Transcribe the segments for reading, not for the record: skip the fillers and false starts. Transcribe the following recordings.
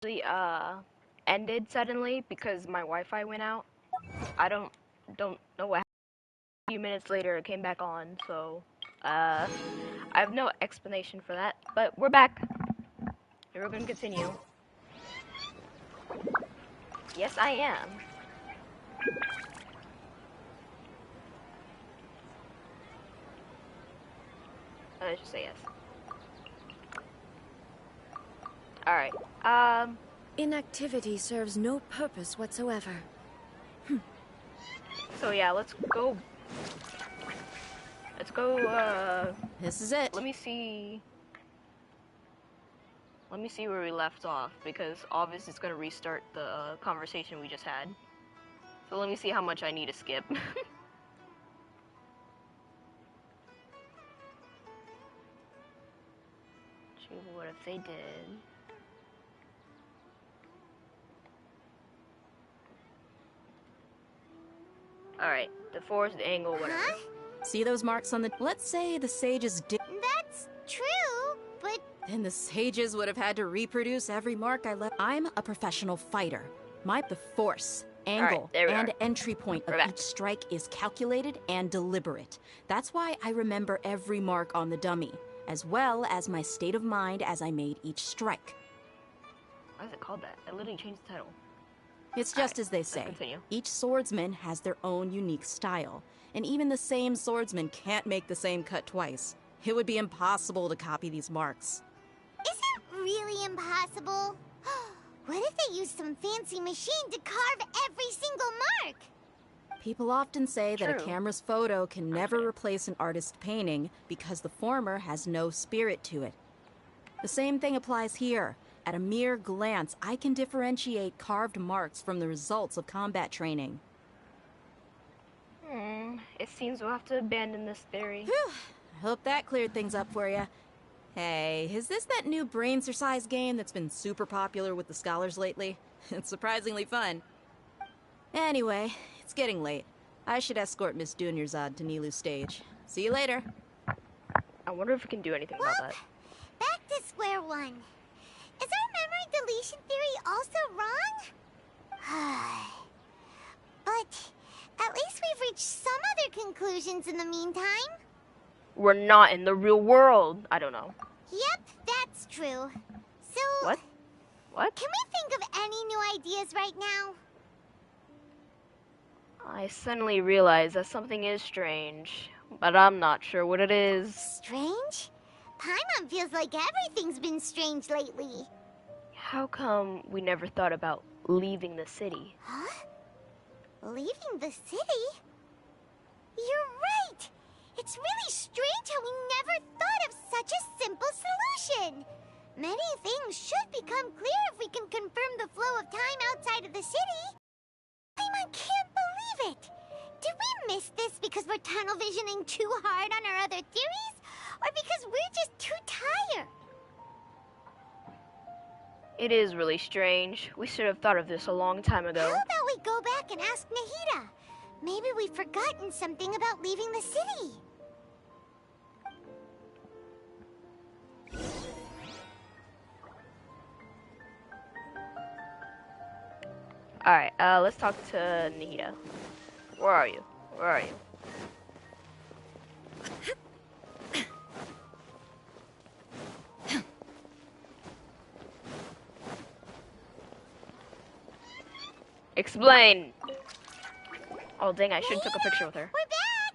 actually ended suddenly because my Wi-Fi went out. I don't know what happened. A few minutes later it came back on, so I have no explanation for that. But we're back. And we're gonna continue. Yes, I am. Let's just say yes. Alright. Inactivity serves no purpose whatsoever. So yeah, let's go. Let's go, This is it. let me see. Let me see where we left off, because obviously it's gonna restart the conversation we just had. So let me see how much I need to skip. Gee, what if they did? Alright, the force, the angle, whatever. Huh? See those marks on the... Let's say the sages did... That's true, but... Then the sages would have had to reproduce every mark I left. I'm a professional fighter. The force, angle, and entry point of each strike is calculated and deliberate. That's why I remember every mark on the dummy, as well as my state of mind as I made each strike. Why is it called that? I literally changed the title. It's just as they say. Continue. Each swordsman has their own unique style, and even the same swordsman can't make the same cut twice. It would be impossible to copy these marks. Is it really impossible? What if they used some fancy machine to carve every single mark? People often say that a True. camera's photo can never replace an artist's painting because the former has no spirit to it. The same thing applies here. At a mere glance, I can differentiate carved marks from the results of combat training. It seems we'll have to abandon this theory. Whew. I hope that cleared things up for you. Hey, is this that new brain exercise game that's been super popular with the scholars lately? It's surprisingly fun. Anyway, it's getting late. I should escort Miss Dunyarzad to Nilu's stage. See you later. I wonder if we can do anything about that. Back to square one. Is our memory deletion theory also wrong? But at least we've reached some other conclusions in the meantime. We're not in the real world. I don't know. Yep, that's true. So... What? What? Can we think of any new ideas right now? I suddenly realize that something is strange, but I'm not sure what it is. Strange? Paimon feels like everything's been strange lately. How come we never thought about leaving the city? Huh? Leaving the city? You're right! It's really strange how we never thought of such a simple solution! Many things should become clear if we can confirm the flow of time outside of the city. I can't believe it! Did we miss this because we're tunnel visioning too hard on our other theories? Or because we're just too tired? It is really strange. We should have thought of this a long time ago. How about we go back and ask Nahida? Maybe we've forgotten something about leaving the city. Alright, let's talk to Nahida. Where are you? Where are you? Explain! Oh dang, I should have took a picture with her. We're back!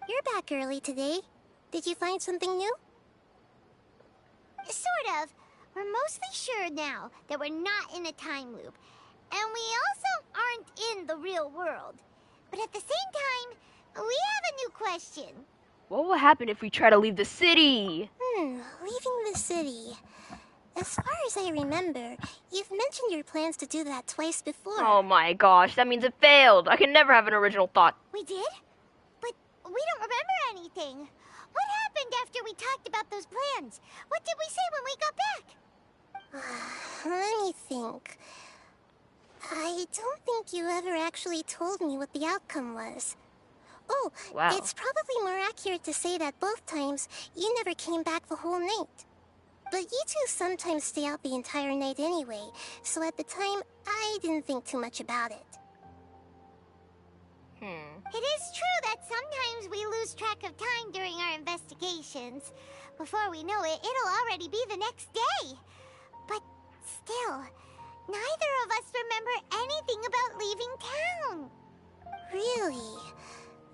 You're back early today. Did you find something new? Sort of. We're mostly sure now that we're not in a time loop. And we also aren't in the real world. But at the same time, we have a new question. What will happen if we try to leave the city? Leaving the city. As far as I remember, you've mentioned your plans to do that twice before. Oh my gosh, that means it failed. I can never have an original thought. We did? But we don't remember anything. What happened after we talked about those plans? What did we say when we got back? Let me think. I don't think you ever actually told me what the outcome was. Oh, Wow. It's probably more accurate to say that both times you never came back the whole night. But you two sometimes stay out the entire night anyway, so at the time, I didn't think too much about it. It is true that sometimes we lose track of time during our investigations. Before we know it, it'll already be the next day. But still, neither of us remember anything about leaving town. Really?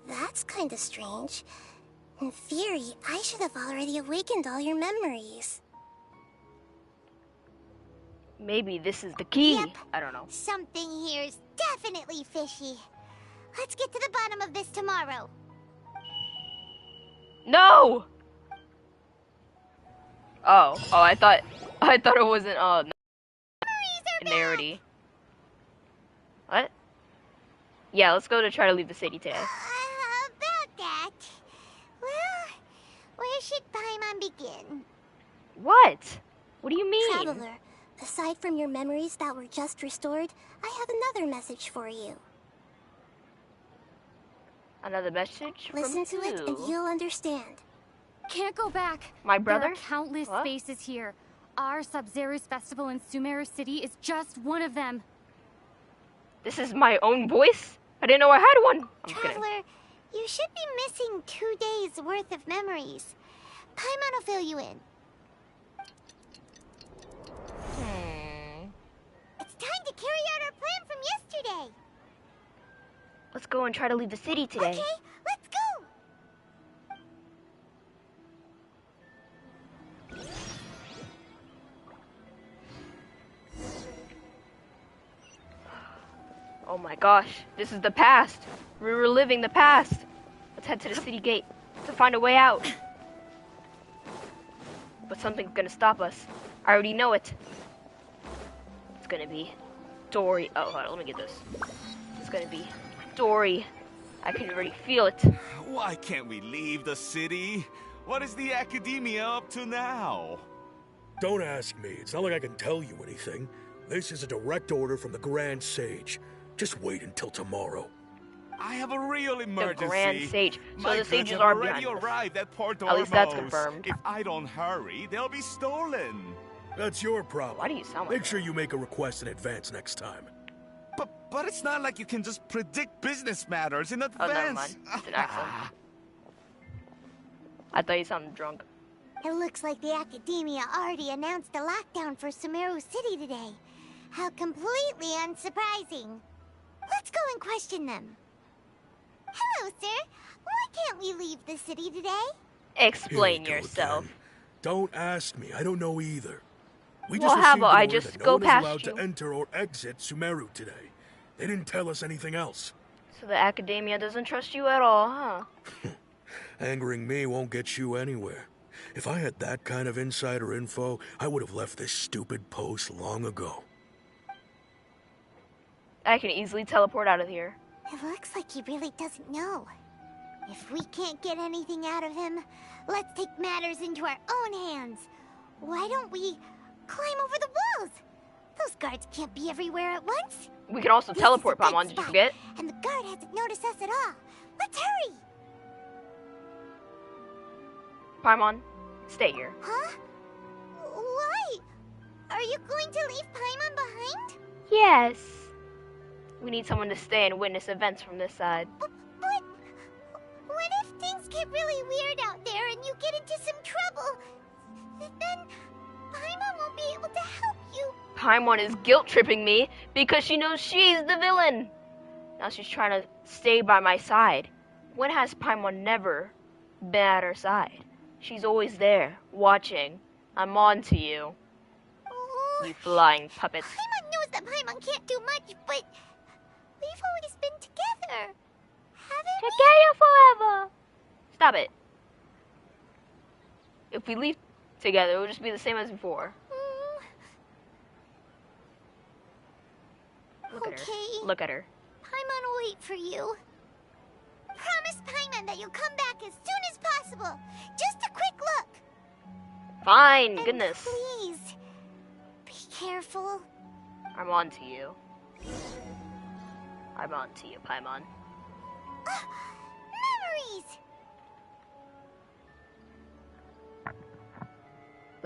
That's kind of strange. In theory, I should have already awakened all your memories. Maybe this is the key. Yep. I don't know. Something here's definitely fishy. Let's get to the bottom of this tomorrow. No! Oh, I thought it wasn't, narity. What? Yeah, let's go to try to leave the city today. About that. Well, where should Paimon begin? What? What do you mean? Traveler, aside from your memories that were just restored, I have another message for you. Another message? Listen from to it who? and you'll understand. Can't go back. My brother? There are countless What? spaces here. Our Sub-Zero's festival in Sumeru City is just one of them. This is my own voice? I didn't know I had one. I'm kidding. Traveler, you should be missing 2 days worth of memories. Paimon will fill you in. It's time to carry out our plan from yesterday. Let's go and try to leave the city today. Okay, let's go. Oh my gosh, this is the past. We're reliving the past. Let's head to the city gate to find a way out. But something's gonna stop us. I already know it. It's gonna be Dory. Oh, hold on, let me get this. It's gonna be Dory. I can already feel it. Why can't we leave the city? What is the academia up to now? Don't ask me. It's not like I can tell you anything. This is a direct order from the Grand Sage. Just wait until tomorrow. I have a real emergency. The Grand Sage. So My the goods sages have are already behind us. arrived at Port At least that's Ormos. confirmed. If I don't hurry, they'll be stolen. That's your problem. Why do you sound like Make sure you make a request in advance next time. But it's not like you can just predict business matters in advance. Oh, never mind. It's an accent. I thought you sounded drunk. It looks like the Academia already announced a lockdown for Sumeru City today. How completely unsurprising. Let's go and question them. Hello, sir. Why can't we leave the city today? Explain Here we go yourself. again. Don't ask me. I don't know either. We Well, just how received about an I order just that go no one is past allowed you? to enter or exit Sumeru today. They didn't tell us anything else. So the Academia doesn't trust you at all, huh? Angering me won't get you anywhere. If I had that kind of insider info, I would have left this stupid post long ago. I can easily teleport out of here. It looks like he really doesn't know. If we can't get anything out of him, let's take matters into our own hands. Why don't we climb over the walls? Those guards can't be everywhere at once. We can also This teleport, is a good Paimon. Did you spot, forget? And the guard hasn't noticed us at all. Let's hurry! Paimon, stay here. Huh? Why? Are you going to leave Paimon behind? Yes. We need someone to stay and witness events from this side. But what if things get really weird out there and you get into some trouble? Then Paimon won't be able to help you. Paimon is guilt-tripping me because she knows she's the villain. Now she's trying to stay by my side. When has Paimon never been at her side? She's always there, watching. I'm on to you, Oh, you flying puppets. Paimon knows that Paimon can't do much, but we've always been together, haven't we? Together forever. Stop it. If we leave together, it will just be the same as before. Look at her. Okay. Look at her. Paimon will wait for you. Promise Paimon that you'll come back as soon as possible. Just a quick look. Fine, And goodness. please, be careful. I'm on to you. I'm on to you, Paimon. Memories!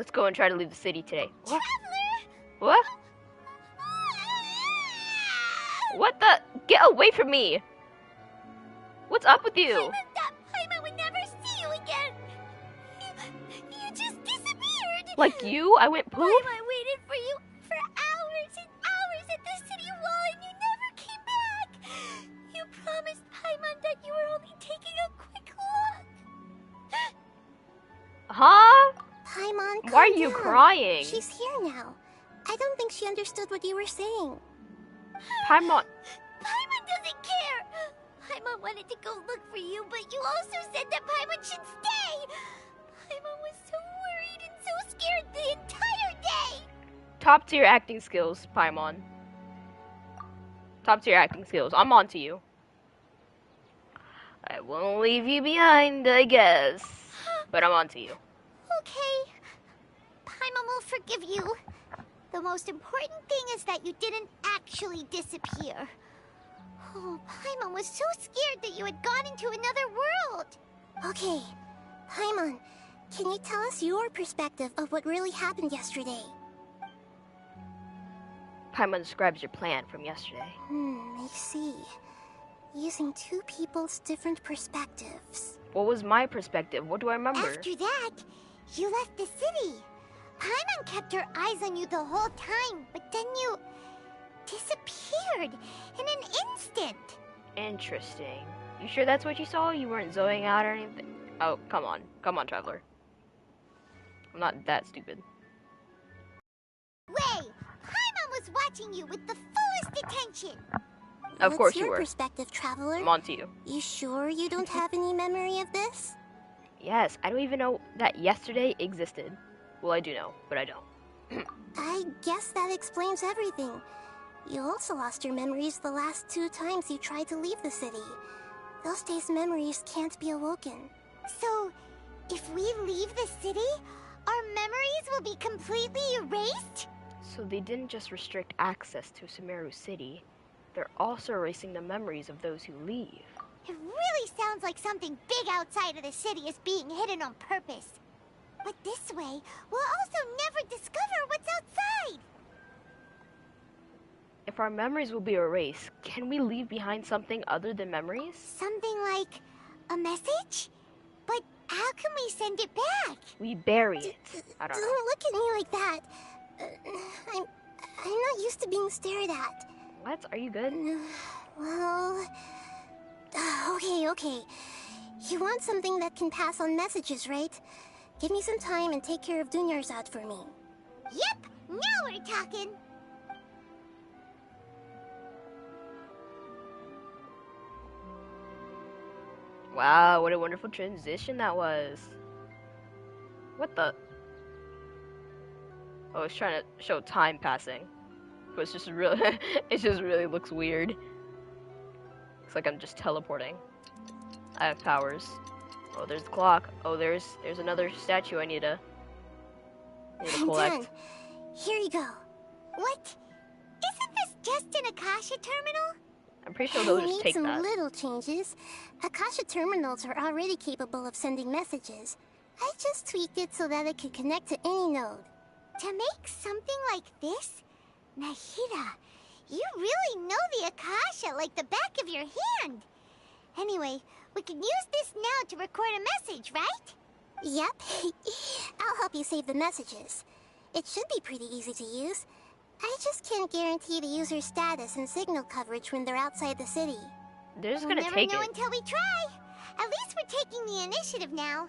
Let's go and try to leave the city today. What? Traveler! What? What the? Get away from me! What's up with you? Paimon would never see you again. You just disappeared. Like you? I went poof? Paimon waited for you for hours and hours at the city wall and you never came back. You promised Paimon that you were only taking a quick look. Huh? Paimon, Why are you crying? She's here now. I don't think she understood what you were saying. Paimon. Paimon doesn't care. Paimon wanted to go look for you, but you also said that Paimon should stay. Paimon was so worried and so scared the entire day. Top tier acting skills, Paimon. Top tier acting skills. I'm on to you. I won't leave you behind, I guess. But I'm on to you. Okay. Paimon will forgive you. The most important thing is that you didn't actually disappear. Oh, Paimon was so scared that you had gone into another world. Okay. Paimon, can you tell us your perspective of what really happened yesterday? Paimon describes your plan from yesterday. I see. Using two people's different perspectives. What was my perspective? What do I remember? After that, you left the city. Paimon kept her eyes on you the whole time, but then you disappeared in an instant. Interesting. You sure that's what you saw? You weren't zoning out or anything? Oh, come on. Come on, Traveler. I'm not that stupid. Way! Paimon was watching you with the fullest attention. Of course you were. What's your perspective, Traveler? I'm on to you. You sure you don't have any memory of this? Yes, I don't even know that yesterday existed. Well, I do know, but I don't. I guess that explains everything. You also lost your memories the last 2 times you tried to leave the city. Those days' memories can't be awoken. So, if we leave the city, our memories will be completely erased? So they didn't just restrict access to Sumeru City. They're also erasing the memories of those who leave. It really sounds like something big outside of the city is being hidden on purpose. But this way, we'll also never discover what's outside. If our memories will be erased, can we leave behind something other than memories? Something like a message? But how can we send it back? We bury it. I don't know. Don't look at me like that. I'm not used to being stared at. What? Are you good? Well... Okay. You want something that can pass on messages, right? Give me some time and take care of Dunyarzad for me. Yep! Now we're talking! Wow, what a wonderful transition that was. What the? Oh, it's trying to show time passing. But it's just really, it just really looks weird. Looks like I'm just teleporting. I have powers. Oh, there's the clock. Oh, there's another statue I need to collect. I'm done. Here you go. What? Isn't this just an Akasha terminal? I'm pretty sure they'll just take some that. little changes. Akasha terminals are already capable of sending messages. I just tweaked it so that it could connect to any node. To make something like this? Nahida, you really know the Akasha like the back of your hand. Anyway, we can use this now to record a message, right? Yep. I'll help you save the messages. It should be pretty easy to use. I just can't guarantee the user's status and signal coverage when they're outside the city. They're just We'll gonna take it. never know until we try. At least we're taking the initiative now.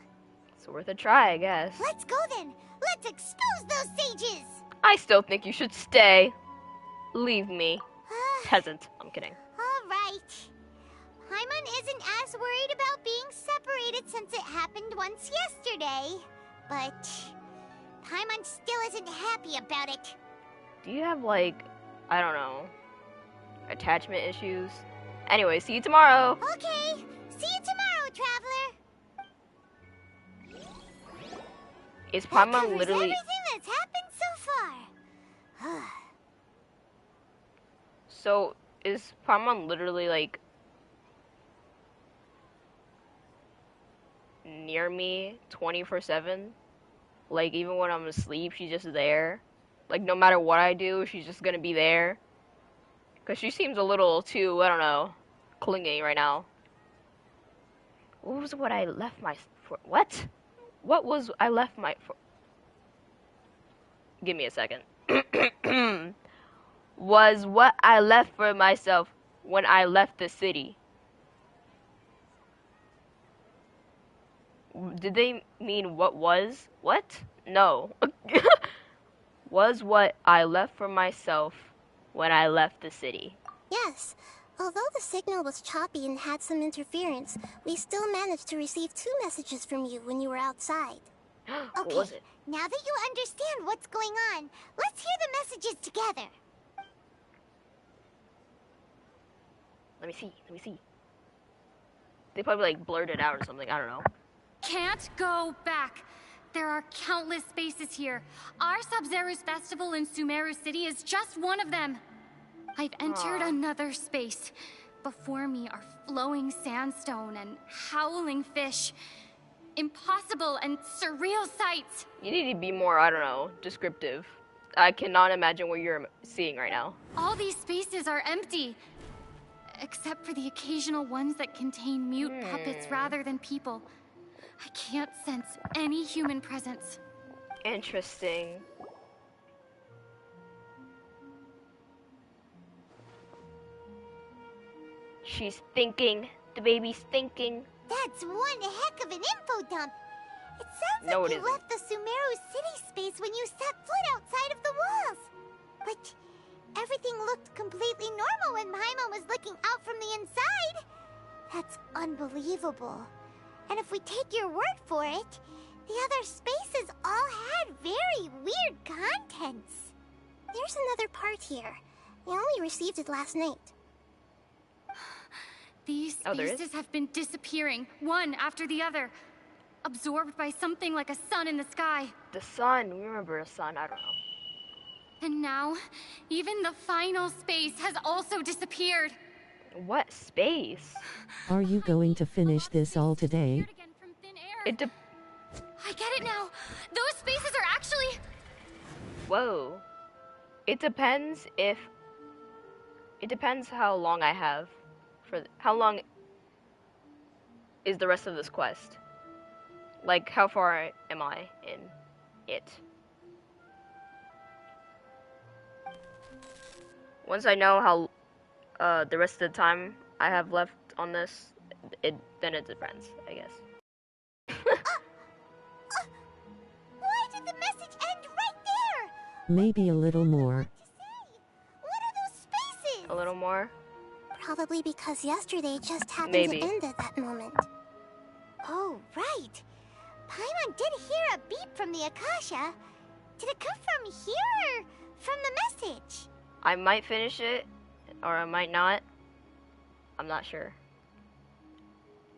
It's worth a try, I guess. Let's go then. Let's expose those sages. I still think you should stay. Leave me. Peasant. I'm kidding. All right. Paimon isn't as worried about being separated since it happened once yesterday. But Paimon still isn't happy about it. Do you have, like, I don't know, attachment issues? Anyway, see you tomorrow. Okay. See you tomorrow, Traveler. Is That Paimon covers literally... everything that's happened so far. So, is Paimon literally, like, near me 24/7? Like, even when I'm asleep, she's just there. Like, no matter what I do, she's just gonna be there. Because she seems a little too, I don't know, clingy right now. What was what I left my... For, what? What was I left my... For, give me a second. Was what I left for myself when I left the city. Did they mean what was? What? No. Was what I left for myself when I left the city. Yes. Although the signal was choppy and had some interference, we still managed to receive 2 messages from you when you were outside. What was it? Now that you understand what's going on, let's hear the messages together. Let me see. They probably like blurred it out or something, I don't know. Can't go back. There are countless spaces here. Our Sub-Zero's festival in Sumeru City is just one of them. I've entered another space. Before me are flowing sandstone and howling fish. Impossible and surreal sights. You need to be more, I don't know, descriptive. I cannot imagine what you're seeing right now. All these spaces are empty. Except for the occasional ones that contain mute puppets rather than people. I can't sense any human presence. Interesting. She's thinking. The baby's thinking. That's one heck of an info dump. It sounds No, like it you isn't. left the Sumeru city space when you set foot outside of the walls. But everything looked completely normal when Paimon was looking out from the inside. That's unbelievable. And if we take your word for it, the other spaces all had very weird contents. There's another part here. We only received it last night. These Oh, there is? spaces have been disappearing, one after the other. Absorbed by something like a sun in the sky. The sun. We remember a sun. I don't know. And now, even the final space has also disappeared. What space? Are you going to finish this all today? Disappeared again from thin air. It I get it now. Those spaces are actually... Whoa. It depends if... It depends how long I have. How long is the rest of this quest? Like, how far am I in it? Once I know how the rest of the time I have left on this, then it depends, I guess. Why did the message end right there? Maybe a little more. What are those spaces? A little more? Probably because yesterday just happened Maybe. to end at that moment. Oh, right. Paimon did hear a beep from the Akasha. Did it come from here or from the message? I might finish it, or I might not. I'm not sure.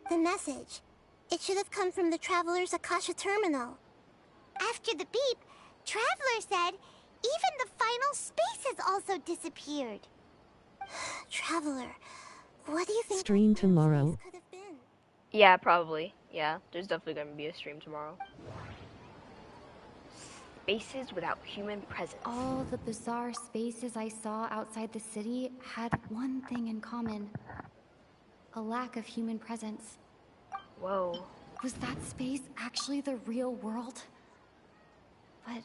The message. It should have come from the Traveler's Akasha terminal. After the beep, Traveler said even the final spaces also disappeared. Traveler, what do you think Stream those tomorrow. spaces could have been? Yeah, probably. Yeah, there's definitely gonna be a stream tomorrow. Spaces without human presence. All the bizarre spaces I saw outside the city had one thing in common. A lack of human presence. Whoa. Was that space actually the real world? But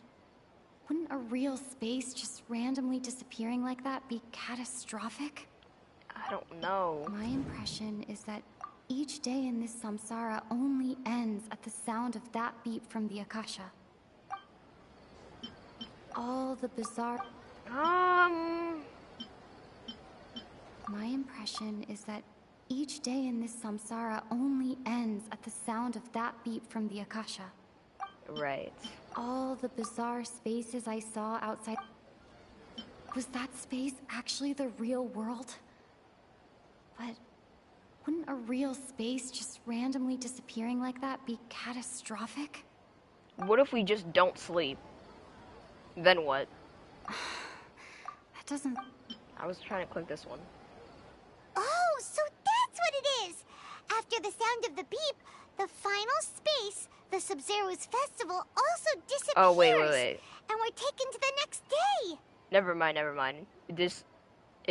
wouldn't a real space just randomly disappearing like that be catastrophic? I don't know. My impression is that each day in this samsara only ends at the sound of that beep from the Akasha. All the bizarre... My impression is that each day in this samsara only ends at the sound of that beep from the Akasha. Right. All the bizarre spaces I saw outside... Was that space actually the real world? But wouldn't a real space just randomly disappearing like that be catastrophic? What if we just don't sleep? Then what? That doesn't... I was trying to click this one. Oh, so that's what it is! After the sound of the beep, the final space, the Sub-Zero's festival also disappears. Oh, wait. And we're taken to the next day. Never mind. It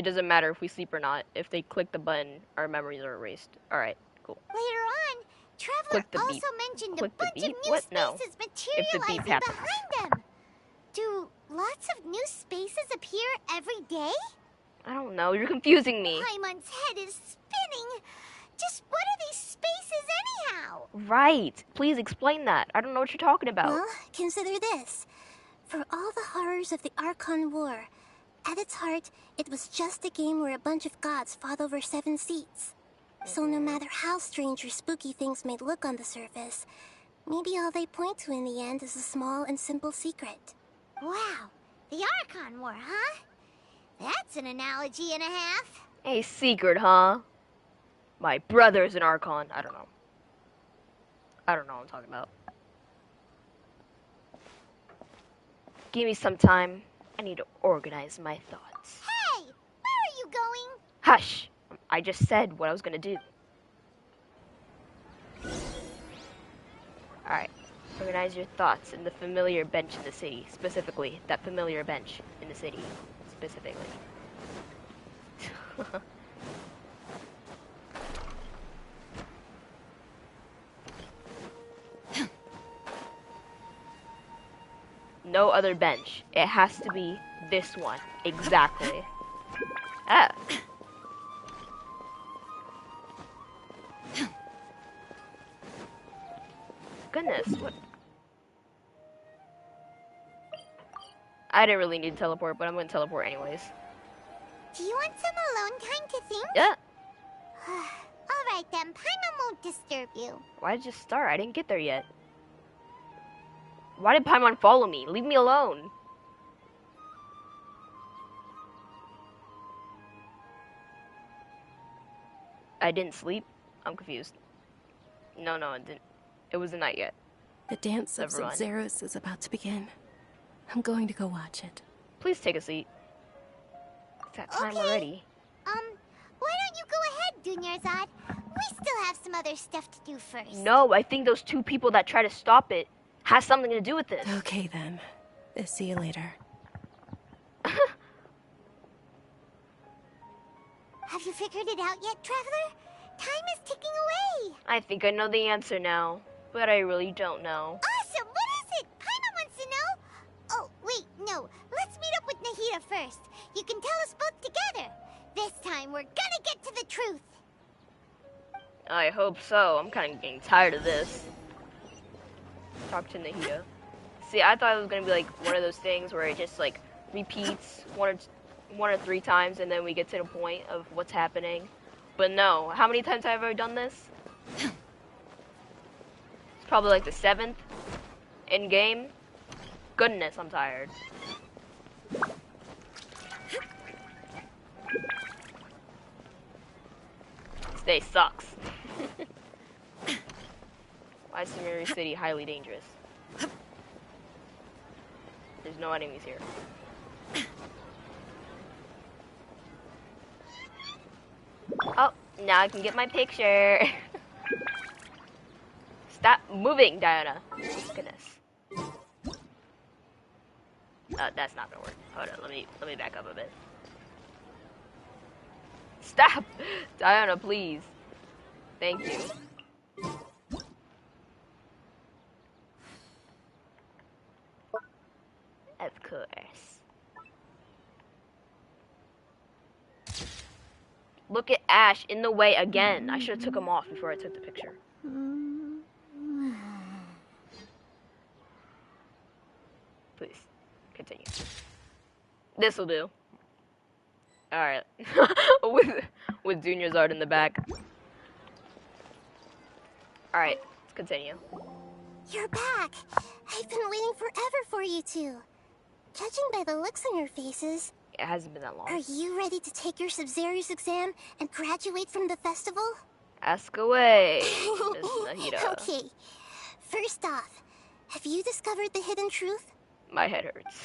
doesn't matter if we sleep or not. If they click the button, our memories are erased. Alright, cool. Later on, Traveler also mentioned a bunch of new spaces materializing behind them. Do lots of new spaces appear every day? I don't know, you're confusing me. Paimon's head is spinning. Just what are these spaces anyhow? Right, please explain that. I don't know what you're talking about. Well, consider this. For all the horrors of the Archon War, at its heart, it was just a game where a bunch of gods fought over 7 seats. So no matter how strange or spooky things may look on the surface, maybe all they point to in the end is a small and simple secret. Wow, the Archon War, huh? That's an analogy and a half. A secret, huh? My brother's an Archon. I don't know what I'm talking about. Give me some time. I need to organize my thoughts. Hey, where are you going? Hush! I just said what I was gonna do. Alright. Organize your thoughts in the familiar bench in the city. Specifically, that familiar bench in the city. Specifically. No other bench. It has to be this one. Exactly. Ah. Goodness, what? I didn't really need to teleport, but I'm gonna teleport anyways. Do you want some alone time to think? Yeah. Alright then, Paimon won't disturb you. Why did you start? I didn't get there yet. Why did Paimon follow me? Leave me alone. I didn't sleep? I'm confused. No, it didn't. It wasn't night yet. The dance of Sub-Zeros is about to begin. I'm going to go watch it. Please take a seat. It's that time already. Why don't you go ahead, Dunyarzad? We still have some other stuff to do first. No, I think those 2 people that try to stop it has something to do with this. Okay then. See you later. Have you figured it out yet, Traveler? Time is ticking away. I think I know the answer now, but I really don't know. Awesome! What is it? Paimon wants to know. Oh, wait, no. Let's meet up with Nahida first. You can tell us both together. This time, we're gonna get to the truth. I hope so. I'm kind of getting tired of this. Talk to Nahida. See, I thought it was gonna be like one of those things where it just like repeats one or 3 times, and then we get to the point of what's happening. But no, how many times have I ever done this? It's probably like the 7th in game. Goodness, I'm tired. This day sucks. Why is Sumeru City highly dangerous? There's no enemies here. Oh, now I can get my picture. Stop moving, Diana. Goodness. That's not gonna work. Hold on, let me back up a bit. Stop! Diana, please. Thank you. Of course. Look at Ash in the way again. I should have took him off before I took the picture. Please, continue. This'll do. Alright. with Junior's art in the back. Alright, let's continue. You're back! I've been waiting forever for you two. Judging by the looks on your faces, It hasn't been that long. are you ready to take your Sub-Zero's exam and graduate from the festival? Ask away, Miss Nahida. Okay. First off, have you discovered the hidden truth? My head hurts.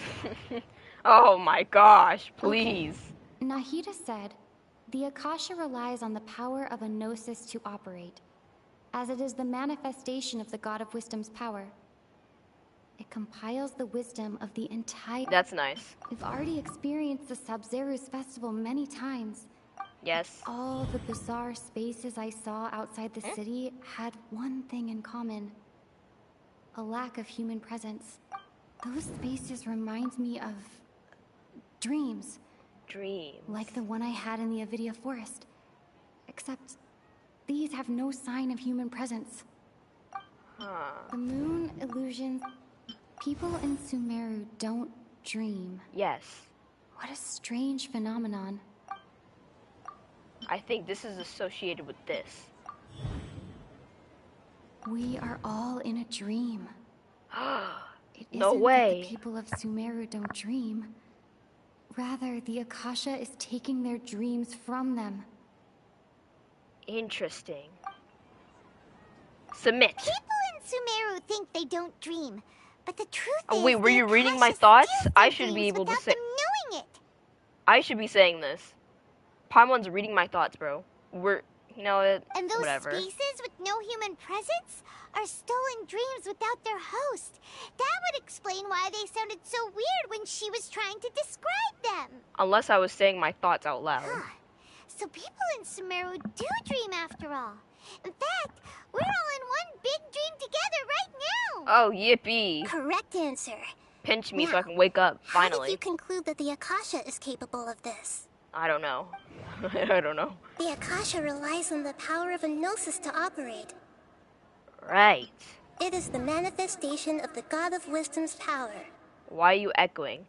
Oh my gosh, please. Nahida said, the Akasha relies on the power of a gnosis to operate. as it is the manifestation of the God of Wisdom's power. It compiles the wisdom of the entire... That's nice. We've already experienced the Sabzeruz festival many times. Yes. All the bizarre spaces I saw outside the city had one thing in common. A lack of human presence. Those spaces remind me of... dreams. Dreams. Like the one I had in the Avidia forest. Except, these have no sign of human presence. Huh. The moon illusions... People in Sumeru don't dream. Yes. What a strange phenomenon. I think this is associated with this. We are all in a dream. It No isn't way. That the people of Sumeru don't dream. Rather, the Akasha is taking their dreams from them. Interesting. Submit. People in Sumeru think they don't dream, but the truth is... Oh wait, were the you reading my Akasha thoughts? steals I their should be dreams able to without say... them knowing it. I should be saying this. Paimon's reading my thoughts, bro. We're... You know, And those whatever. spaces with no human presence are stolen dreams without their host. That would explain why they sounded so weird when she was trying to describe them. Unless I was saying my thoughts out loud. Huh. So people in Sumeru do dream after all. In fact, we're all in one big dream together right now. Oh, yippee. Correct answer. Pinch me so Now, I can wake up, How finally. did you conclude that the Akasha is capable of this? I don't know. I don't know. The Akasha relies on the power of a gnosis to operate. Right. It is the manifestation of the God of Wisdom's power. Why are you echoing?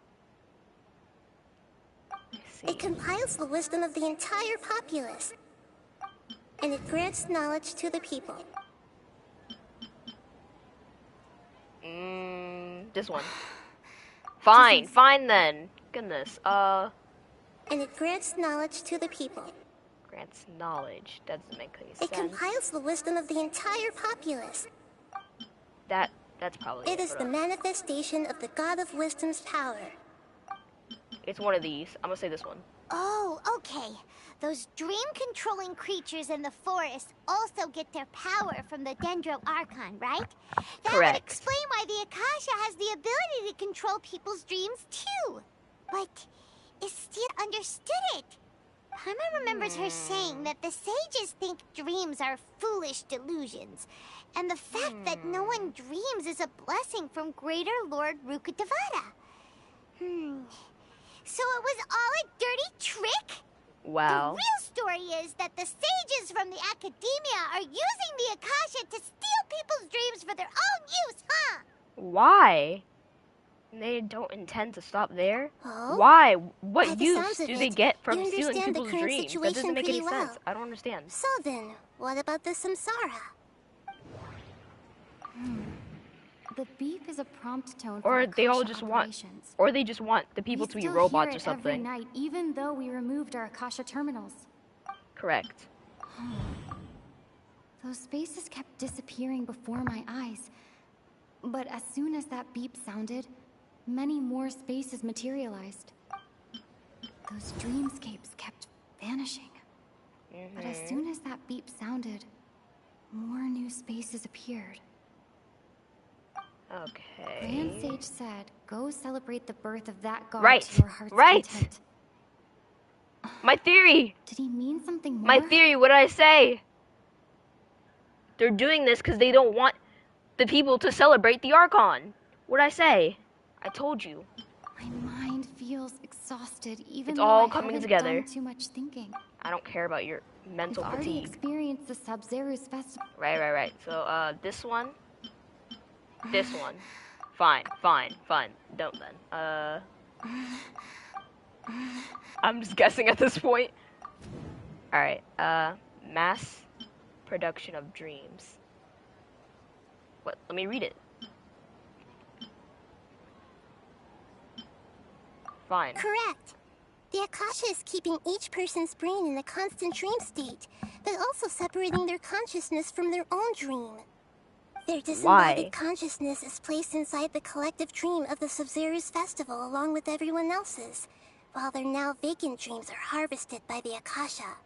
Let's see. It compiles the wisdom of the entire populace, and it grants knowledge to the people. This one. Fine, fine then. Goodness. And it grants knowledge to the people. Grants knowledge. That doesn't make any It sense. compiles the wisdom of the entire populace. That's probably It is Hold the on. manifestation of the God of Wisdom's power. It's one of these. I'm gonna say this one. Oh, okay. Those dream-controlling creatures in the forest also get their power from the Dendro Archon, right? That Correct. would explain why the Akasha has the ability to control people's dreams, too. But is still understood it. Paimon remembers her saying that the sages think dreams are foolish delusions, and the fact that no one dreams is a blessing from Greater Lord Rukkhadevata. So it was all a dirty trick? Wow. The real story is that the sages from the Academia are using the Akasha to steal people's dreams for their own use, huh? Why? They don't intend to stop there? Oh? Why? By What the use sounds of do they it, get you from stealing understand the people's current dreams? That situation doesn't make any pretty sense. well. I don't understand. So then, what about the Samsara? The beep is a prompt tone Or for they all Akasha just want, operations. or they just want the people We to be still robots hear or it every something. night, even though we removed our Akasha terminals. Correct. Those spaces kept disappearing before my eyes. But as soon as that beep sounded, many more spaces materialized. Those dreamscapes kept vanishing. But as soon as that beep sounded, more new spaces appeared. Okay. Grand Sage said, go celebrate the birth of that god Right, to your heart's right. content. My theory! Did he mean something more? My theory, what did I say? They're doing this because they don't want the people to celebrate the Archon. What did I say? I told you. My mind feels exhausted, even It's though all I coming haven't together. done too much thinking. I don't care about your mental I've already fatigue. experienced the Sabzeruz festival. Right. So, this one. This one. Fine. Don't then. I'm just guessing at this point. Alright, mass production of dreams. What? Let me read it. Fine. Correct. The Akasha is keeping each person's brain in a constant dream state, but also separating their consciousness from their own dream. Their disembodied consciousness is placed inside the collective dream of the Sabzeruz festival along with everyone else's, while their now vacant dreams are harvested by the Akasha.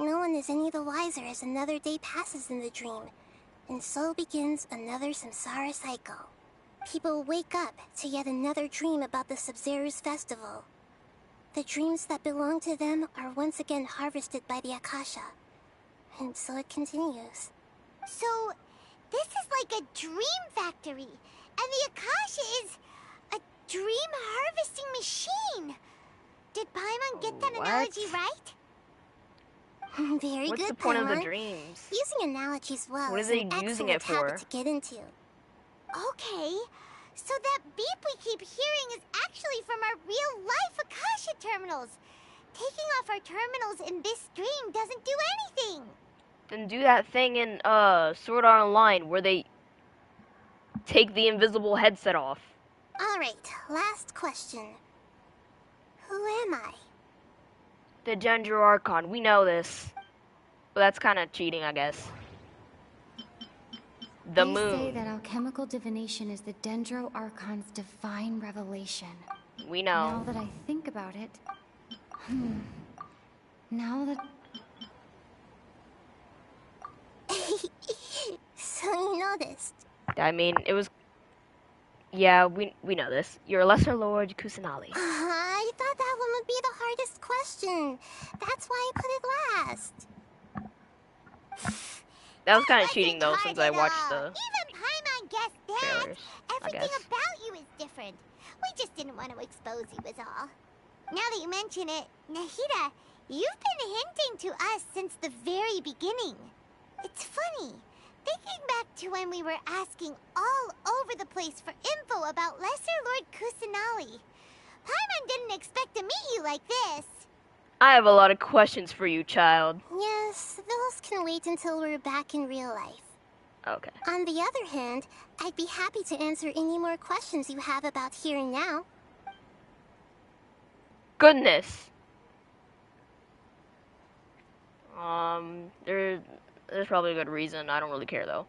No one is any the wiser as another day passes in the dream, And so begins another samsara cycle. People wake up to yet another dream about the Sub-Zeru's festival. The dreams that belong to them are once again harvested by the Akasha. And so it continues. So, this is like a dream factory, and the Akasha is a dream harvesting machine. Did Paimon get that analogy right? Very What's good, the point Paimon. of the dreams? Using analogies well What are is they an using excellent it for? habit to get into. Okay, so that beep we keep hearing is actually from our real-life Akasha terminals. Taking off our terminals in this dream doesn't do anything. Then do that thing in Sword Art Online where they take the invisible headset off. Alright, last question. Who am I? The Dendro Archon, we know this. But that's kind of cheating, I guess. The They moon. say that alchemical divination is the Dendro Archon's divine revelation. We know. Now that I think about it... Now that... So you noticed. I mean, it was... Yeah, we know this. You're a Lesser Lord Kusanali. I thought that one would be the hardest question. That's why I put it last. That was kind of cheating, though, since I watched the Even Paimon guessed that. trailers, I Everything guess. about you is different. We just didn't want to expose you, was all. Now that you mention it, Nahida, you've been hinting to us since the very beginning. It's funny. Thinking back to when we were asking all over the place for info about Lesser Lord Kusanali. Paimon didn't expect to meet you like this. I have a lot of questions for you, child. Yes, those can wait until we're back in real life. Okay. On the other hand, I'd be happy to answer any more questions you have about here and now. Goodness. There's probably a good reason. I don't really care, though.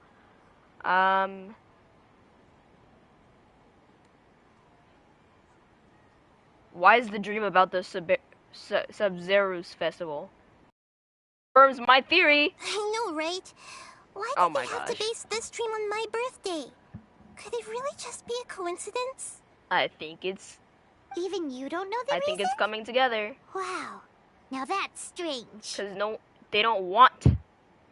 Why is the dream about the Sub-Zeru's festival? Confirms my theory. I know, right? Why Oh did my they have to gosh. base this dream on my birthday? Could it really just be a coincidence? I think it's... Even you don't know the I reason? think it's coming together. Wow. Now that's strange. Because they don't want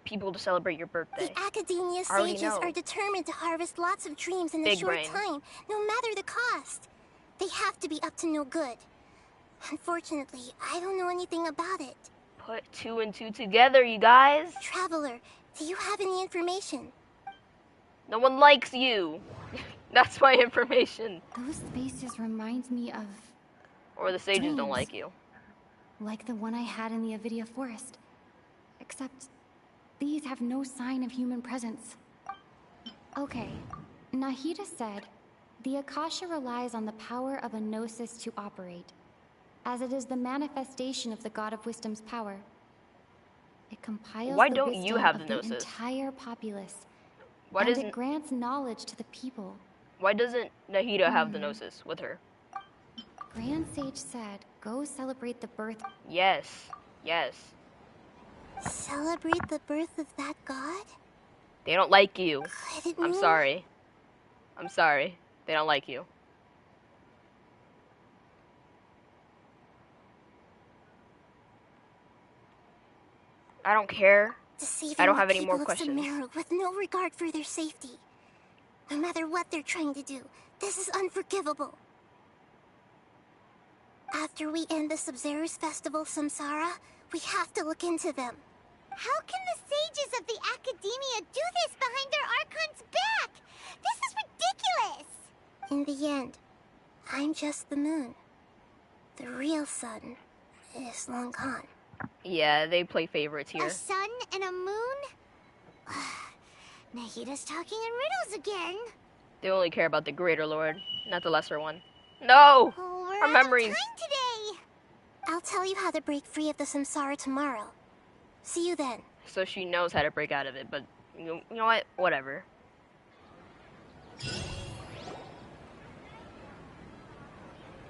people to celebrate your birthday. The Academia I already sages know. are determined to harvest lots of dreams in a Big short brain. time, no matter the cost. They have to be up to no good. Unfortunately, I don't know anything about it. Put 2 and 2 together, you guys. Traveler, do you have any information? No one likes you. That's my information. Those spaces remind me of... Or the sages don't Dreams. like you. like the one I had in the Avidia forest. Except, these have no sign of human presence. Okay, Nahida said, the Akasha relies on the power of a gnosis to operate, as it is the manifestation of the God of Wisdom's power. It compiles Why the don't wisdom you have of the the gnosis? entire populace, Why and doesn't it grants knowledge to the people. Why doesn't Nahida have the gnosis with her? Grand Sage said, go celebrate the birth. Yes. Yes. Celebrate the birth of that god? They don't like you. Could it I'm mean- sorry. I'm sorry. They don't like you. I don't care. Deceiving I don't the have any more people of questions. Sumeru with no regard for their safety. No matter what they're trying to do, this is unforgivable. After we end the Sub-Zeru's festival, Samsara, we have to look into them. How can the sages of the Academia do this behind their Archon's back? This is ridiculous! In the end, I'm just the moon. The real sun is long gone. Yeah, they play favorites here. A sun and a moon? Nahida's talking in riddles again. They only care about the greater lord, not the lesser one. No! Oh, we're Our out memories. of time today. I'll tell you how to break free of the Samsara tomorrow. See you then. So she knows how to break out of it, but you know what? Whatever.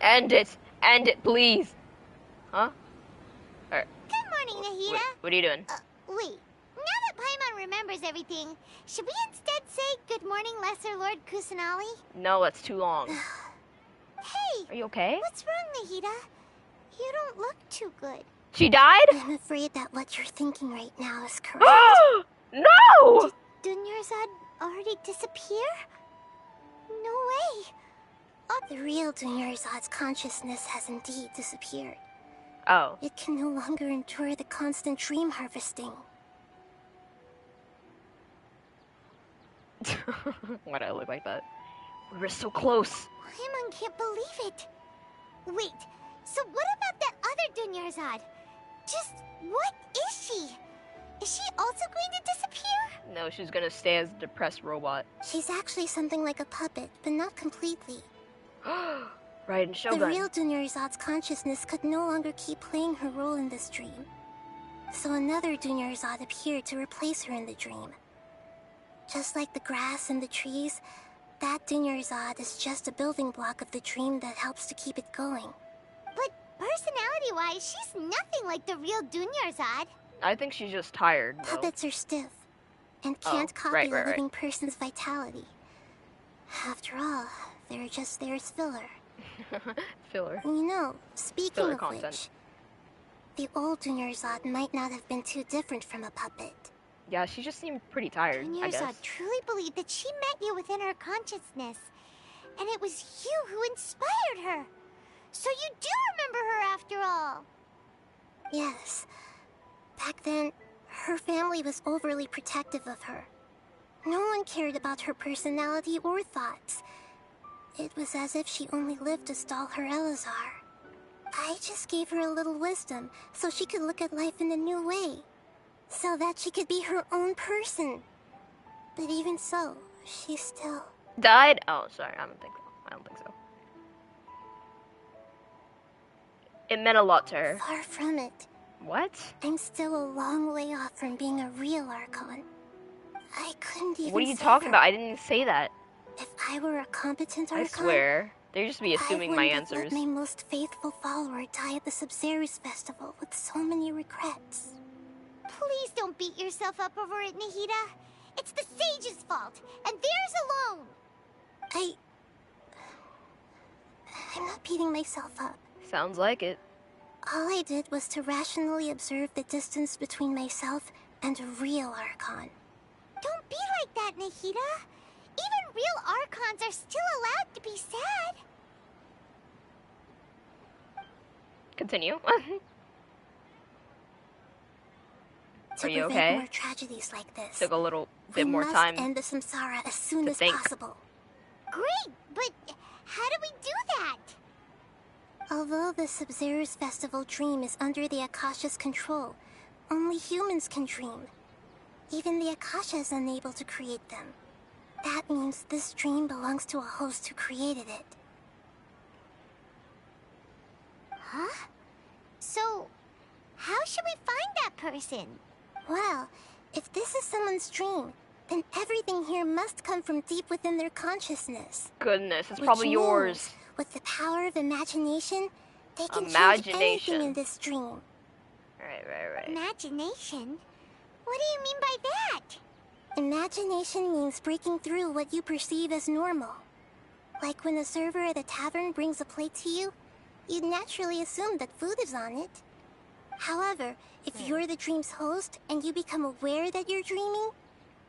End it! End it, please! Huh? Alright. Good morning, Nahida. What are you doing? Wait. Now that Paimon remembers everything. Should we instead say good morning, Lesser Lord Kusanali? No, that's too long. Hey! Are you okay? What's wrong, Nahida? You don't look too good. She died? I'm afraid that what you're thinking right now is correct. No! Did Dunyarzad already disappear? No way. The real Dunyarzad's consciousness has indeed disappeared. Oh. It can no longer endure the constant dream harvesting. Why'd I look like that? We were so close. Paimon can't believe it. Wait, so what about that other Dunyarzad? Just what is she? Is she also going to disappear? No, she's gonna stay as a depressed robot. She's actually something like a puppet, but not completely. Right, and Shogun. The real Dunyarzad's consciousness could no longer keep playing her role in this dream. So another Dunyarzad appeared to replace her in the dream. Just like the grass and the trees, that Dunyarzad is just a building block of the dream that helps to keep it going. But personality-wise, she's nothing like the real Dunyarzad. I think she's just tired, though. Puppets are stiff and can't copy a living person's vitality. After all, they're just there as filler. Filler. You know, speaking Filler of content. which, the old Dunyarzad might not have been too different from a puppet. Yeah, she just seemed pretty tired, I guess. Dunyarzad truly believed that she met you within her consciousness. And it was you who inspired her. So you do remember her after all. Yes. Back then, her family was overly protective of her. No one cared about her personality or thoughts. It was as if she only lived to stall her Elazar. I just gave her a little wisdom so she could look at life in a new way. So that she could be her own person. But even so, she still... Died? Oh, sorry, I don't think so. It meant a lot to her. Far from it. What? I'm still a long way off from being a real Archon. I couldn't even What are you say talking that. about? I didn't even say that. If I were a competent Archon... I swear. They just be assuming my I answers. wouldn't have let my most faithful follower die at the Sumeru's festival with so many regrets. Please don't beat yourself up over it, Nahida. It's the sage's fault, and theirs alone. I'm not beating myself up. Sounds like it. All I did was to rationally observe the distance between myself and a real Archon. Don't be like that, Nahida. Even real Archons are still allowed to be sad. Continue. To Are you prevent okay? more tragedies like this, Took a little bit more we time. must end the samsara as soon to as think. possible. Great, but how do we do that? Although the Sumeru's festival dream is under the Akasha's control, only humans can dream. Even the Akasha is unable to create them. That means this dream belongs to a host who created it. Huh? So, how should we find that person? Well, if this is someone's dream, then everything here must come from deep within their consciousness. Goodness, it's Which probably means, yours. With the power of imagination, they can change Imagination. anything in this dream. Right. Imagination? What do you mean by that? Imagination means breaking through what you perceive as normal. Like when a server at a tavern brings a plate to you, you'd naturally assume that food is on it. However, if you're the dream's host and you become aware that you're dreaming,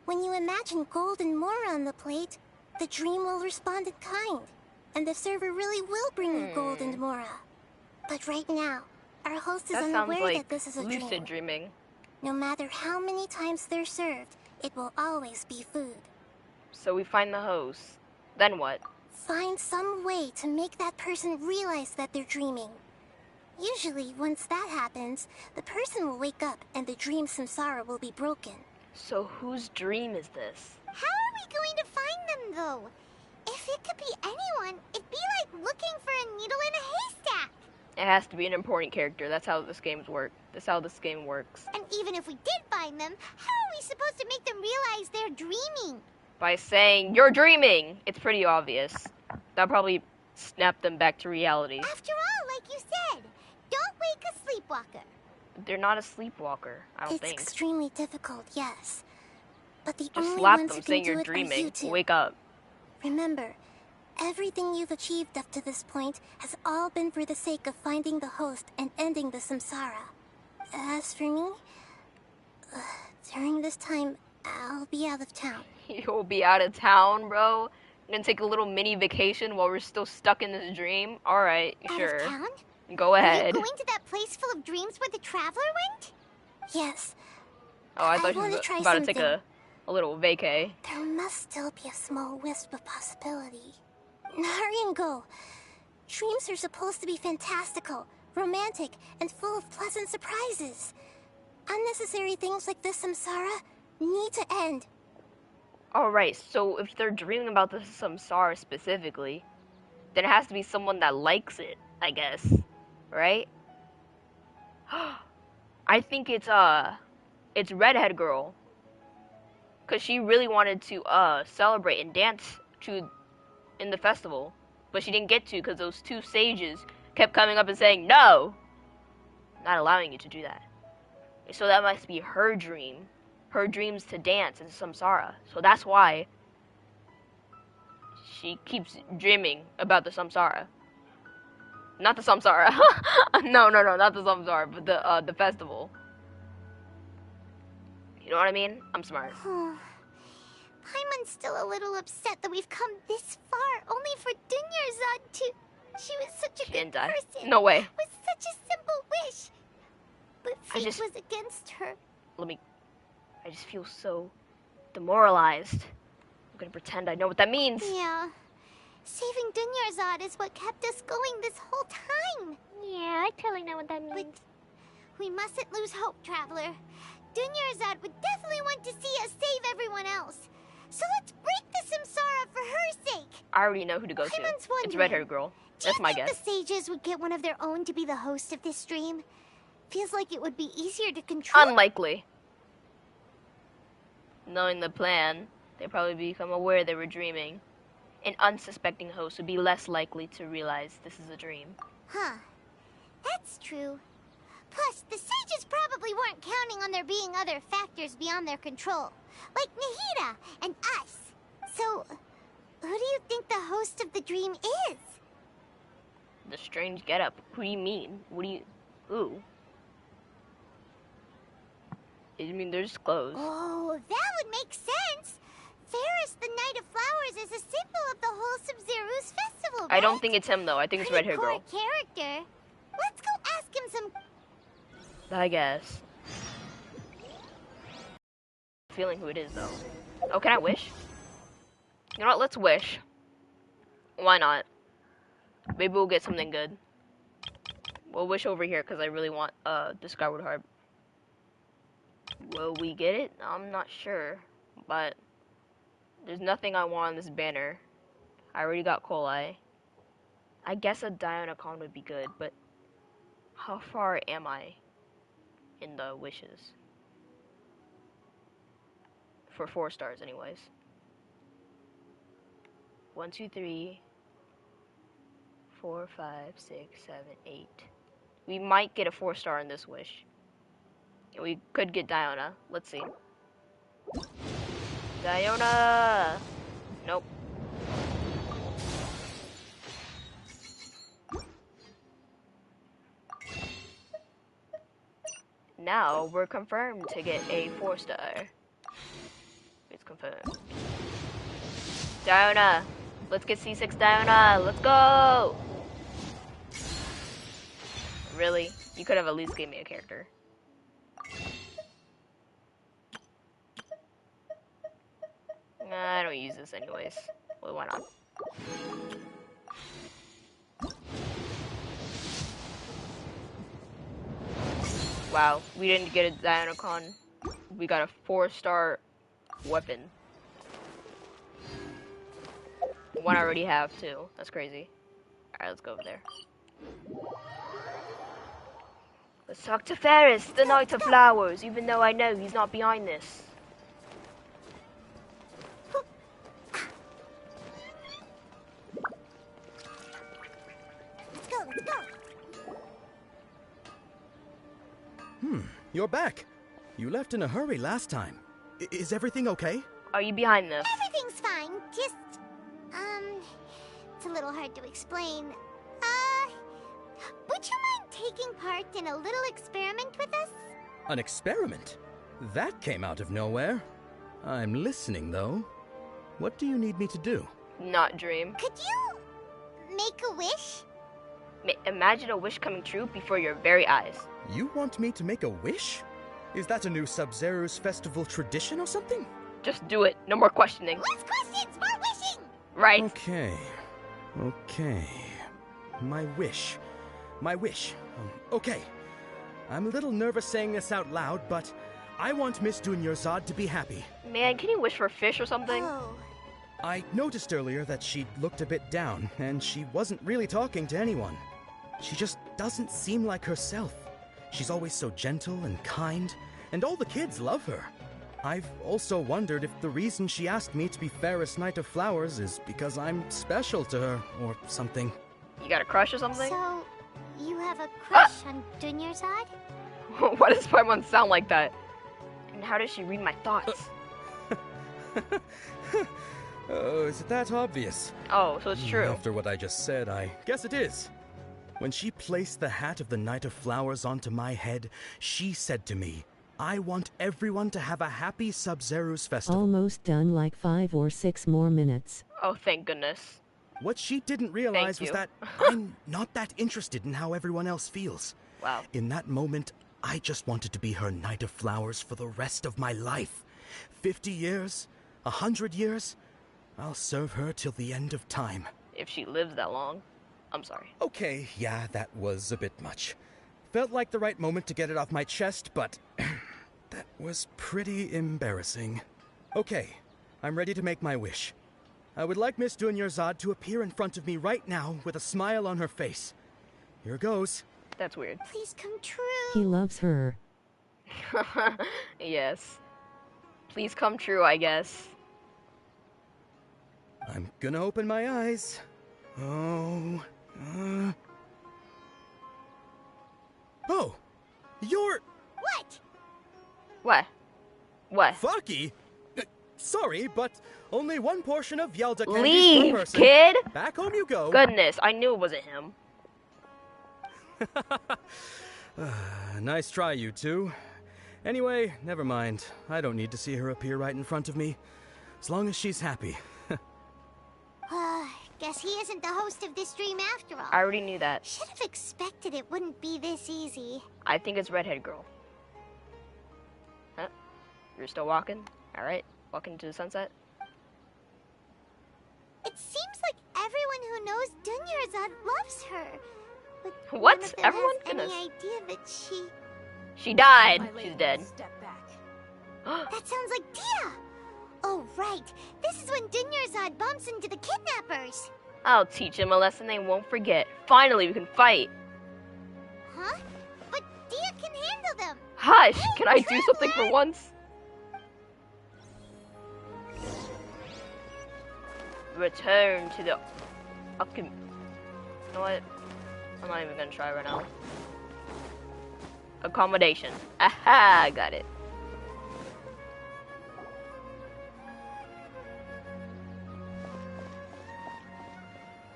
when you imagine gold and more on the plate, the dream will respond in kind, and the server really will bring you gold and mora. But right now, our host is That sounds unaware like that this is a dream. lucid dreaming. No matter how many times they're served, it will always be food. So we find the host. Then what? Find some way to make that person realize that they're dreaming. Usually, once that happens, the person will wake up and the dream samsara will be broken. So whose dream is this? How are we going to find them, though? If it could be anyone, it'd be like looking for a needle in a haystack. It has to be an important character. That's how this game works. And even if we did find them, how are we supposed to make them realize they're dreaming? By saying, you're dreaming! It's pretty obvious. That'll probably snap them back to reality. After all, like you said, don't wake a sleepwalker. They're not a sleepwalker, I don't think. It's extremely difficult, yes. But the Just only slap ones them who saying can do you're it are you dreaming. two. Wake up. Remember, everything you've achieved up to this point has all been for the sake of finding the host and ending the samsara. As for me, during this time, I'll be out of town. You'll be out of town, bro? I'm gonna take a little mini vacation while we're still stuck in this dream? Alright, sure. Out of town? Go ahead. Are you going to that place full of dreams where the traveler went? Yes. Oh, I thought want she to was try about to something. take a little vacay. There must still be a small wisp of possibility. Hurry and go. Dreams are supposed to be fantastical, romantic, and full of pleasant surprises. Unnecessary things like this samsara need to end. Alright, so if they're dreaming about the samsara specifically, then it has to be someone that likes it, I guess. Right? I think it's Redhead Girl. Cause she really wanted to celebrate and dance in the festival. But she didn't get to because those two sages kept coming up and saying, no! Not allowing you to do that. So that must be her dream. Her dreams to dance in samsara. So that's why she keeps dreaming about the samsara. Not the samsara. No, not the samsara, but the festival. You know what I mean? I'm smart. Paimon's still a little upset that we've come this far, only for Dunyarzad to... She was such a good person. No way. With such a simple wish. But fate was against her. I just feel so demoralized. I'm gonna pretend I know what that means. Yeah. Saving Dunyarzad is what kept us going this whole time. Yeah, I totally know what that means. But we mustn't lose hope, Traveler. Dunyarzad would definitely want to see us save everyone else. So let's break the samsara for her sake. I already know who to go to. It's Red-haired girl. That's my guess. The sages would get one of their own to be the host of this dream? Feels like it would be easier to control. Unlikely. Knowing the plan, they'd probably become aware they were dreaming. An unsuspecting host would be less likely to realize this is a dream. Huh. That's true. Plus, the sages probably weren't counting on there being other factors beyond their control. Like Nahida and us. So, who do you think the host of the dream is? The strange getup. Who do you mean? Who? I mean, they're just clothes. Oh, that would make sense. Ferris, the Knight of Flowers, is a symbol of the whole Sumeru's festival, right? I don't think it's him, though. I think it's Red-haired girl. Character. Let's go ask him some... I guess. Feeling who it is, though. Oh, can I wish? You know what? Let's wish. Why not? Maybe we'll get something good. We'll wish over here, because I really want the Skyward Harp. Will we get it? I'm not sure. But there's nothing I want on this banner. I already got Kolai. I guess a Dionacon would be good, but how far am I in the wishes? For 4 stars, anyways. 1, 2, 3, 4, 5, 6, 7, 8. We might get a 4-star in this wish. We could get Diona. Let's see. Diona! Nope. Now we're confirmed to get a 4-star. It's confirmed. Diona! Let's get C6 Diona! Let's go! Really? You could have at least gave me a character. I don't use this anyways. Well, why not? Wow, we didn't get a Dionacon. We got a 4-star weapon. One I already have too. That's crazy. Alright, let's go over there. Let's talk to Ferris, the Knight of Flowers, even though I know he's not behind this. Let's go. You're back. You left in a hurry last time. Is everything okay? Are you behind this? Everything's fine. Just, it's a little hard to explain. Would you mind taking part in a little experiment with us? An experiment? That came out of nowhere. I'm listening, though. What do you need me to do? Not dream. Could you make a wish? Imagine a wish coming true before your very eyes. You want me to make a wish? Is that a new Sub-Zero's festival tradition or something? Just do it. No more questioning. Less questions, more wishing! Right. Okay. My wish. Okay. I'm a little nervous saying this out loud, but I want Miss Dunyarzad to be happy. Man, can you wish for a fish or something? Oh. I noticed earlier that she looked a bit down, and she wasn't really talking to anyone. She just doesn't seem like herself. She's always so gentle and kind, and all the kids love her. I've also wondered if the reason she asked me to be Fairest Knight of Flowers is because I'm special to her, or something. You got a crush or something? So, you have a crush on Dunyarzad? Why does Paimon sound like that? And how does she read my thoughts? Oh, is it that obvious? Oh, so it's true. After what I just said, I guess it is. When she placed the hat of the Knight of Flowers onto my head, she said to me, I want everyone to have a happy Sub-Zero's festival. Almost done, like 5 or 6 more minutes. Oh, thank goodness. What she didn't realize was that I'm not that interested in how everyone else feels. Wow. In that moment, I just wanted to be her Knight of Flowers for the rest of my life. 50 years? 100 years? I'll serve her till the end of time. If she lives that long. I'm sorry. Okay, yeah, that was a bit much. Felt like the right moment to get it off my chest, but that was pretty embarrassing. Okay, I'm ready to make my wish. I would like Miss Dunyarzad to appear in front of me right now with a smile on her face. Here goes. That's weird. Please come true. He loves her. Yes. Please come true, I guess. I'm gonna open my eyes. Oh, you're... What? Fucky? Sorry, but only one portion of Yelda candies Leave, per person. kid! Back home you go. Goodness, I knew it wasn't him. Nice try, you two. Anyway, never mind. I don't need to see her appear right in front of me. As long as she's happy. Guess he isn't the host of this stream after all. I already knew that. Should have expected it wouldn't be this easy. I think it's Redhead Girl. Huh? You're still walking? Alright, walking to the sunset. It seems like everyone who knows Dunyarzad loves her. But what? None of them Everyone? has any idea that she died. She's dead. Step back. That sounds like Dia! Oh, right. This is when Dunyarzad bumps into the kidnappers. I'll teach them a lesson they won't forget. Finally, we can fight. Huh? But Dia can handle them. Hush! Hey, Can I do something for once? Return to the... You know what? I'm not even gonna try right now. Accommodation. Aha! Got it.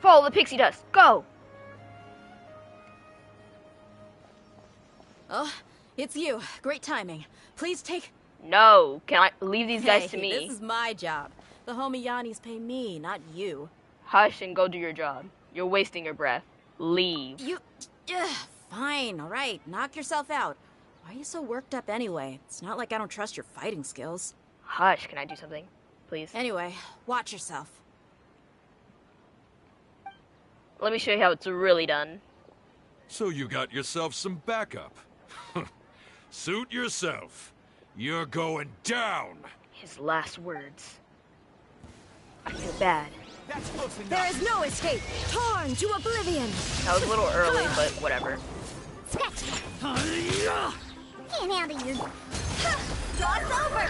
Follow the pixie dust. Go! Oh, it's you. Great timing. Please take... No. Can I leave these guys to me? This is my job. The homie Yannis pay me, not you. Hush and go do your job. You're wasting your breath. Leave. You... Fine, alright. Knock yourself out. Why are you so worked up anyway? It's not like I don't trust your fighting skills. Hush. Can I do something? Please? Anyway, watch yourself. Let me show you how it's really done. So you got yourself some backup. Suit yourself. You're going down. His last words. I feel bad. That's close enough. There is no escape. Torn to oblivion. That was a little early, but whatever. Scratch. Can't handle you. Dog's over.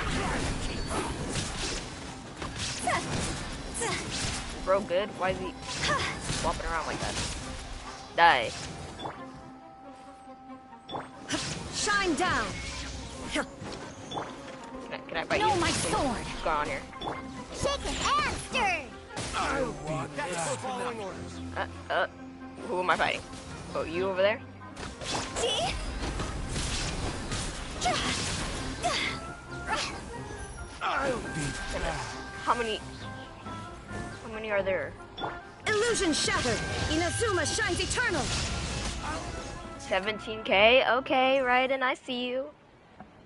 Bro, good? Why is he flopping around like that? Die. Shine down. Can Can I fight No, you? my sword! What's going on here? Shaken and stirred! That's following orders. Who am I fighting? Oh, you over there? See? How many are there? Illusion shattered! Inazuma shines eternal! 17k? Okay, Raiden, I see you.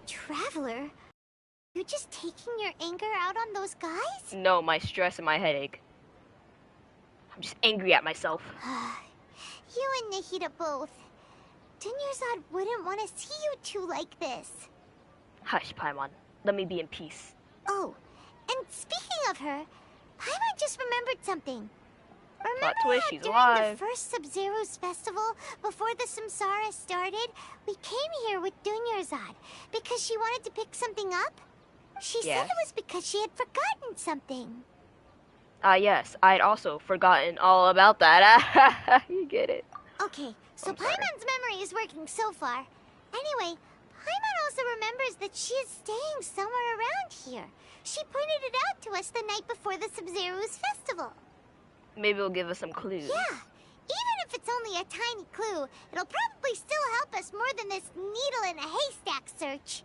Traveler? You just taking your anger out on those guys? No, my stress and my headache. I'm just angry at myself. You and Nahida both. Dunyarzad wouldn't want to see you two like this. Hush, Paimon. Let me be in peace. Oh, and speaking of her, Paimon just remembered something. Plot Remember twist, how she's during alive. the first Sub-Zero's festival, before the Samsara started, we came here with Dunyarzad because she wanted to pick something up? She said it was because she had forgotten something. Yes, I'd also forgotten all about that. You get it. Okay, so Paimon's memory is working so far. Anyway, Paimon also remembers that she is staying somewhere around here. She pointed it out to us the night before the Sub-Zero's festival. Maybe it'll give us some clues. Yeah, even if it's only a tiny clue, it'll probably still help us more than this needle in a haystack search.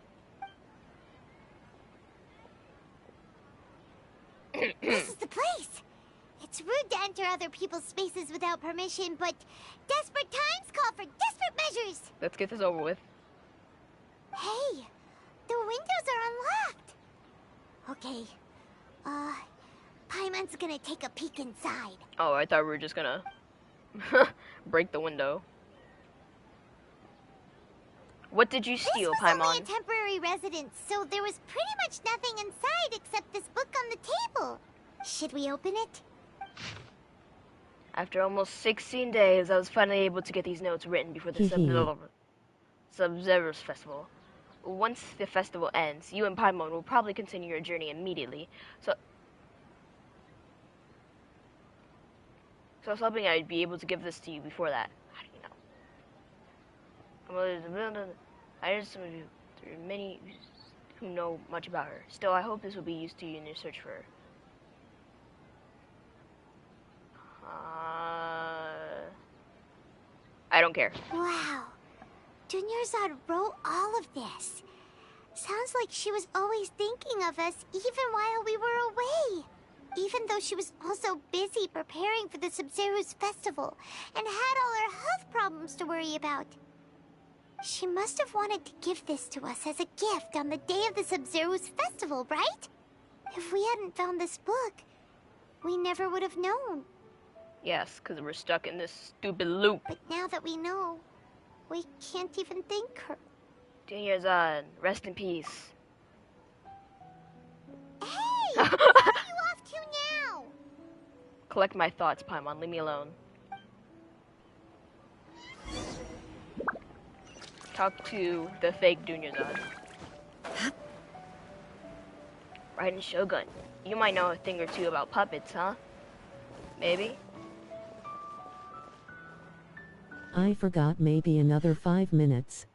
This is the place. It's rude to enter other people's spaces without permission, but desperate times call for desperate measures. Let's get this over with. Hey, the windows are unlocked. Okay, Paimon's gonna take a peek inside. Oh, I thought we were just gonna break the window. What did you steal, Paimon? This was only a temporary residence, so there was pretty much nothing inside except this book on the table. Should we open it? After almost 16 days, I was finally able to get these notes written before the Sub-Zero's festival. Once the festival ends, you and Paimon will probably continue your journey immediately. So I was hoping I'd be able to give this to you before that. How do you know? I heard some of you. There are many who know much about her. Still, I hope this will be used to you in your search for her. I don't care. Wow. Dunyarzad wrote all of this. Sounds like she was always thinking of us even while we were away. Even though she was also busy preparing for the Sub-Zero's festival and had all her health problems to worry about. She must have wanted to give this to us as a gift on the day of the Sub-Zero's festival, right? If we hadn't found this book, we never would have known. Yes, because we're stuck in this stupid loop. But now that we know, we can't even thank her. Dunyarzad, rest in peace. Hey! Where are you off to now? Collect my thoughts, Paimon. Leave me alone. Talk to the fake Dunyarzad. Raiden Shogun, you might know a thing or two about puppets, huh? Maybe? I forgot maybe another 5 minutes.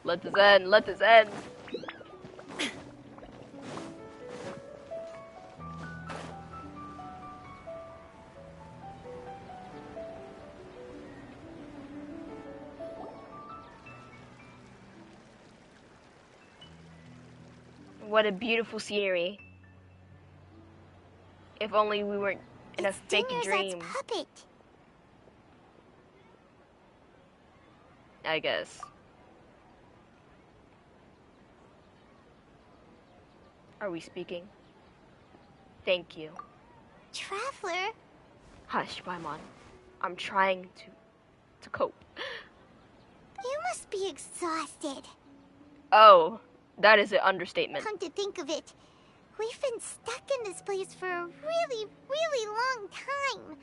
Let this end, let this end. What a beautiful scenery. If only we weren't in a fake dream. Puppet. I guess. Are we speaking? Thank you. Traveler? Hush, Paimon. I'm trying to cope. You must be exhausted. Oh, that is an understatement. Come to think of it, we've been stuck in this place for a really, really long time.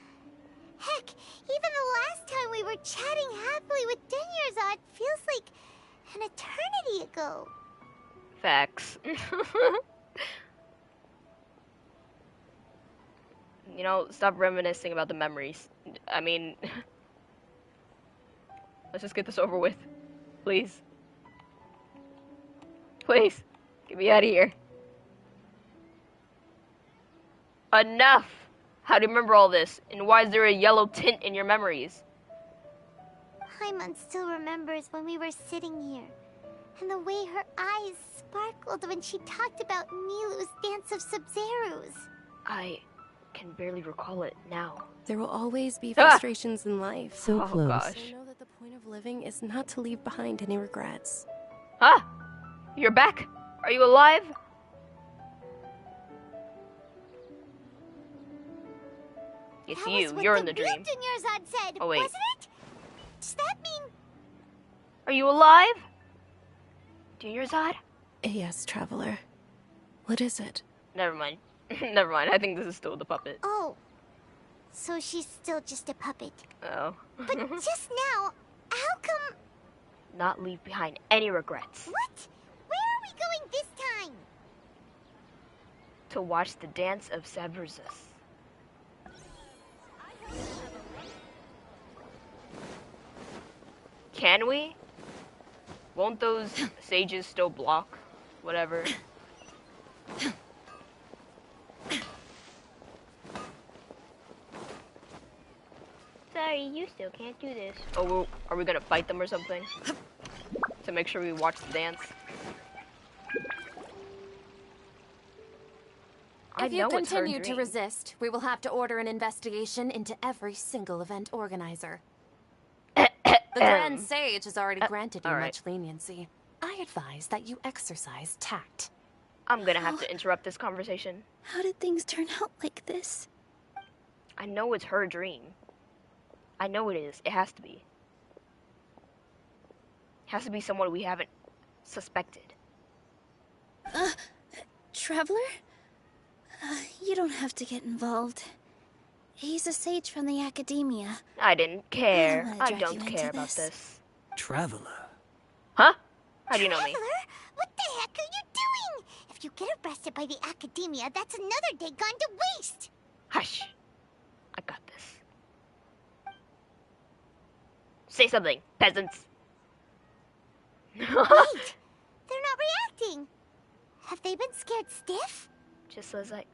Heck, even the last time we were chatting happily with Dunyarzad feels like an eternity ago. Facts. You know, stop reminiscing about the memories. I mean, let's just get this over with. Please. Please. Get me out of here. Enough! How do you remember all this? And why is there a yellow tint in your memories? Paimon still remembers when we were sitting here, and the way her eyes sparkled when she talked about Nilu's dance of Sub-Zerus. I can barely recall it now. There will always be frustrations in life. So close. Gosh. So know that the point of living is not to leave behind any regrets. Huh? You're back? Are you alive? It's That you. was what You're the in the dream. Dunyarzad said, Oh, wait. wasn't it? Does that mean... Are you alive? Dunyarzad? Yes, Traveler. What is it? Never mind. Never mind. I think this is still the puppet. Oh. So she's still just a puppet. Oh. But just now, how come... Not leave behind any regrets. What? Where are we going this time? To watch the dance of Sub-Zerus. Can we? Won't those sages still block? Whatever. Sorry, you still can't do this. Oh, are we gonna fight them or something? To make sure we watch the dance? If you continue to resist, we will have to order an investigation into every single event organizer. The Grand Sage has already granted you much leniency. I advise that you exercise tact. I'm gonna have to interrupt this conversation. How did things turn out like this? I know it's her dream. I know it is. It has to be. It has to be someone we haven't suspected. Traveler? You don't have to get involved. He's a sage from the academia. I didn't care. I drag don't you care into about this. this. Traveler. Huh? How do you know me? Traveler? What the heck are you doing? If you get arrested by the academia, that's another day gone to waste. Hush. I got this. Say something, peasants. Wait, they're not reacting. Have they been scared stiff? Just as I